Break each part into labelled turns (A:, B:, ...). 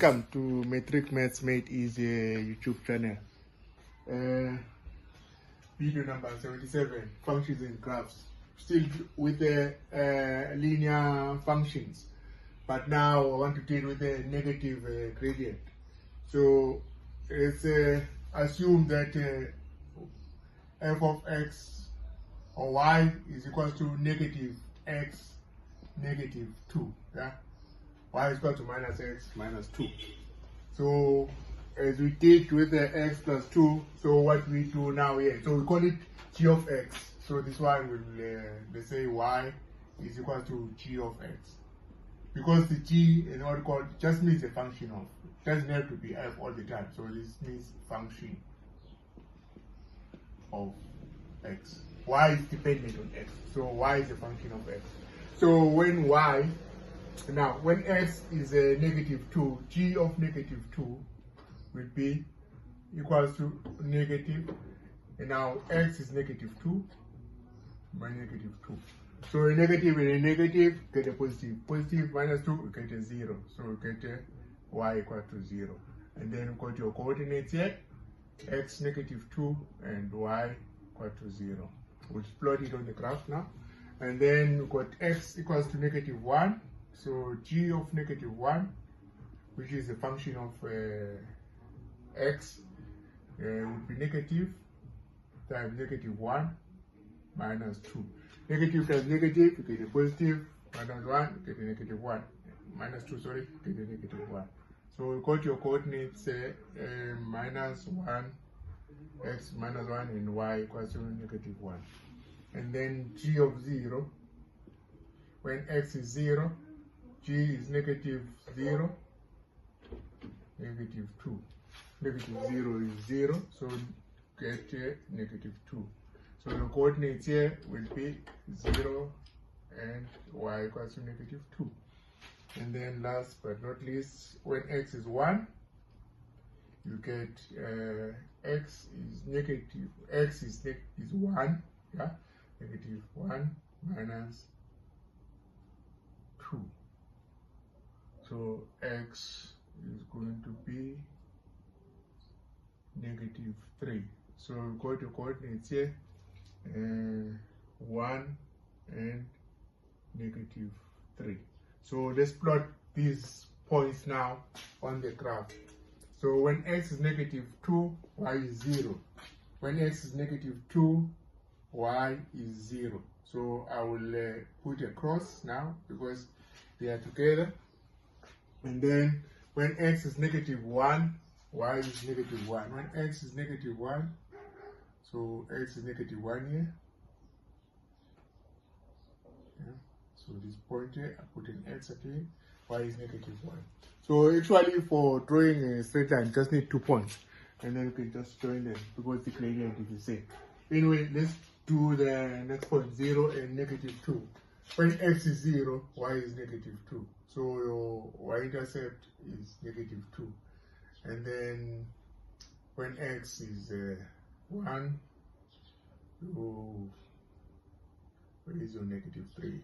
A: Welcome to Metric Maths Made Easy YouTube channel. Video number 77, functions and graphs. Still with the linear functions, but now I want to deal with the negative gradient. So let's assume that f of x or y is equal to negative x negative 2. Yeah? Y is equal to minus x minus 2. So as we did with the x plus 2, so what we do now here, so we call it g of x. So this one will, let's say y is equal to g of x. Because the g is not called, just means a function of, doesn't have to be f all the time. So this means function of x. Y is dependent on x. So y is a function of x. So when y, now when x is a negative 2, g of negative 2 will be equals to negative, and now x is negative 2 by negative 2. So a negative and a negative get a positive. Positive minus 2 we get a 0. So we get a y equal to 0. And then we got your coordinates here, x negative 2 and y equal to 0. We'll plot it on the graph now. And then we got x equals to negative 1. So g of negative 1, which is a function of x, would be negative times negative 1 minus 2. Negative times negative, you get a positive, minus 1, you get a negative 1. Minus 2, sorry, you get a negative 1. So we got your coordinates minus 1, x minus 1, and y equals to negative 1. And then g of 0, when x is 0, g is negative 0, negative 2. Negative 0 is 0, so get negative 2. So the coordinates here will be 0 and y equals to negative 2. And then last but not least, when x is 1, you get x is negative, x is 1, yeah, negative 1 minus 2. So x is going to be negative 3. So we got the coordinates here, 1 and negative 3. So let's plot these points now on the graph. So when x is negative 2, y is 0. When x is negative 2, y is 0. So I will put a cross now because they are together. And then when x is negative 1, y is negative 1. When x is negative 1, so x is negative 1 here. Yeah. So this point here, I put an x again, y is negative 1. So actually for drawing a straight line, just need 2 points. And then you can just join them because the gradient is the same. Anyway, let's do the next point, 0 and negative 2. When x is 0, y is negative 2. So your y-intercept is negative 2. And then when x is 1, where is your negative 3?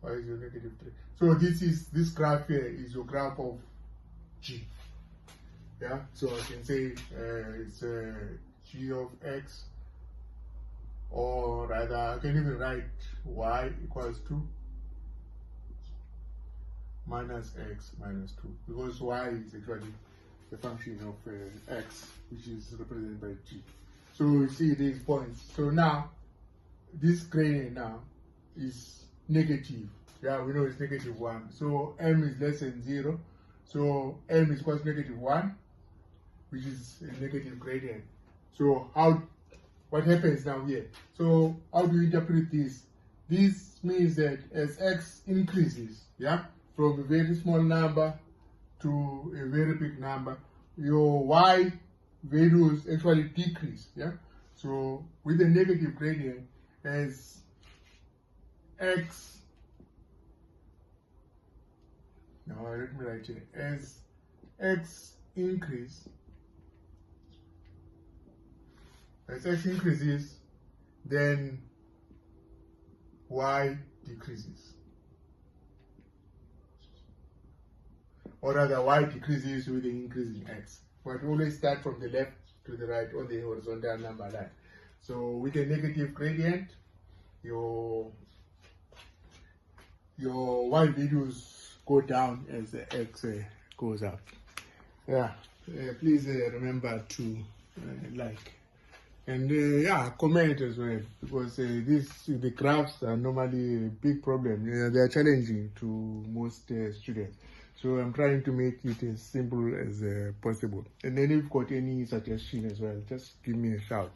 A: Why is your negative 3? So this graph here is your graph of g. Yeah, so I can say it's g of x, or rather I can even write y equals to minus x minus 2, because y is actually a function of x, which is represented by g. So you see these points. So now this gradient now is negative. Yeah, we know it's negative 1. So m is less than 0. So m is equal to negative 1, which is a negative gradient. So what happens now here? So how do you interpret this? This means that as x increases, yeah, from a very small number to a very big number, your y values actually decrease, yeah. So with a negative gradient, as x, now let me write here, as x increases, then y decreases. Or rather, y decreases with the increase in x. But we always start from the left to the right on the horizontal number line. So with a negative gradient, your y values go down as the x goes up. Yeah, please remember to like and comment as well, because the graphs are normally a big problem. They are challenging to most students. So I'm trying to make it as simple as possible. And then if you've got any suggestion as well, just give me a shout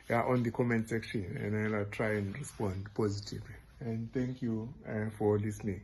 A: on the comment section, and I'll try and respond positively. And thank you for listening.